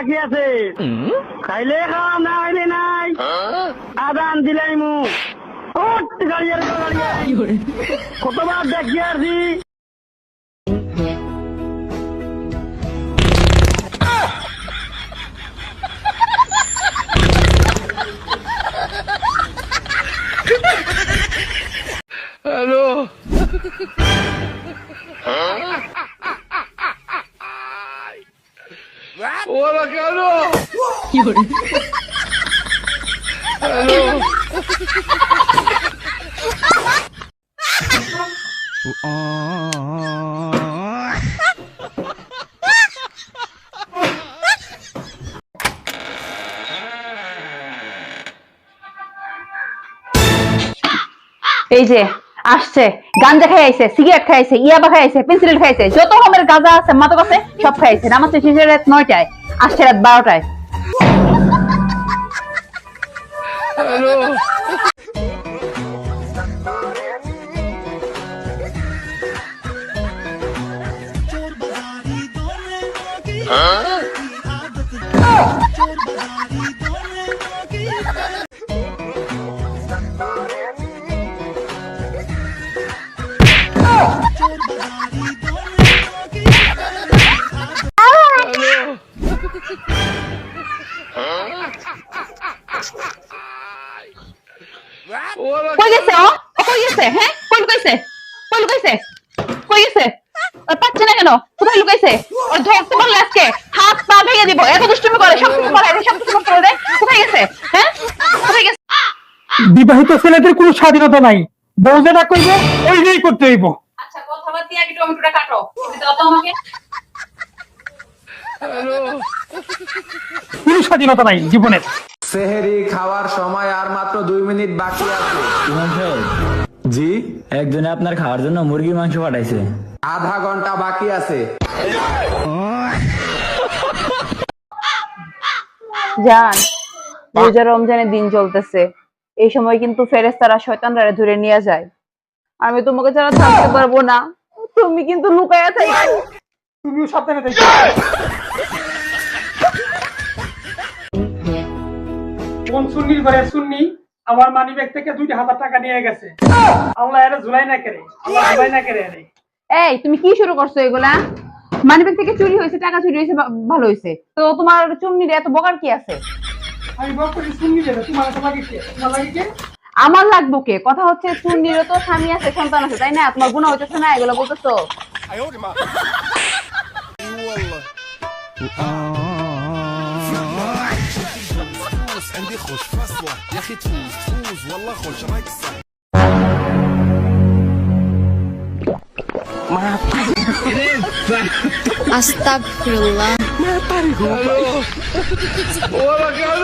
বাকি আছে খাইলে খাওয়া না খাইলে নাই আদান দিলাই মু কতবার দেখি আসি হ্যালো ওরা কেন হ্যালো এই যে আসছে গাঞ্জা খাইছে, সিগারেট খাইছে, ইয়াবা খাইছে, পেন্সিল খাইছে, যত রকমের গাঁজা আছে মাদক আছে সব খাইছে। নামাচ্ছে শেষে রাত 9টায়, আসছে রাত 12টায়। হ্যালো কই গেছে? ও কই গেছে? হ্যাঁ কই লুকাইছে? কই লুকাইছে? কই গেছে? আর পাচ্ছে না কেন? কোথায় লুকাইছে? ওর ধরতে পারলে আজকে হাত পা ভেঙে দিব। এত দুষ্টুমি করে, সব কিছু করে, সব কিছু করতে পারে। কোথায় গেছে? হ্যাঁ কোথায় গেছে? বিবাহিত ছেলেদের কোনো স্বাধীনতা নাই, বউ যেটা করবে ওইটাই করতে হইব। আচ্ছা কথাবার্তা আগে টমেটোটা কাটো, দাও তো আমাকে। কোনো স্বাধীনতা নাই জীবনের। সেহেরি খাওয়ার সময় আর মাত্র 2 মিনিট বাকি আছে। ইমাম সাহেব, জি, একজনে আপনার খাওয়ার জন্য মুরগির মাংস পাঠাইছে। আধা ঘন্টা বাকি আছে। জান, রোজা রমজানের দিন চলতেছে, এই সময় কিন্তু ফেরেশতারা শয়তানরা ধরে নিয়ে যায়। আমি তোমাকে ছাড়া থাকতে পারবো না, তুমি কিন্তু লুকায়া থাকো। তুমিও সাবধানে থাকো। কোন সুন্নির ঘরে সুন্নি আমার মানি ব্যাগ থেকে 2000 টাকা নিয়ে গেছে। আল্লাহ এর ঝুলাই না করে, আল্লাহ ঝুলাই না করে আরে। এই তুমি কি শুরু করছো এগুলা? মানিব্যাগ থেকে চুরি হয়েছে, টাকা চুরি হয়েছে, ভালো হয়েছে তো তোমার চুন্নির এত বকার কি আছে? আমি বল করি সুন্নি দেবে, তোমার তো লাগে কি? তোমার লাগে কি? আমার লাগবো কে? কথা হচ্ছে চুন্নিরও তো স্বামী আছে, সন্তান আছে, তাই না? তোমার গুনাহ হইতেছে না এগুলো বলতেছো? عندي خوش فصلة يا اخي تفوز تفوز والله خوش رايك الصح আস্তাগফিরুল্লাহ। ওরা কেন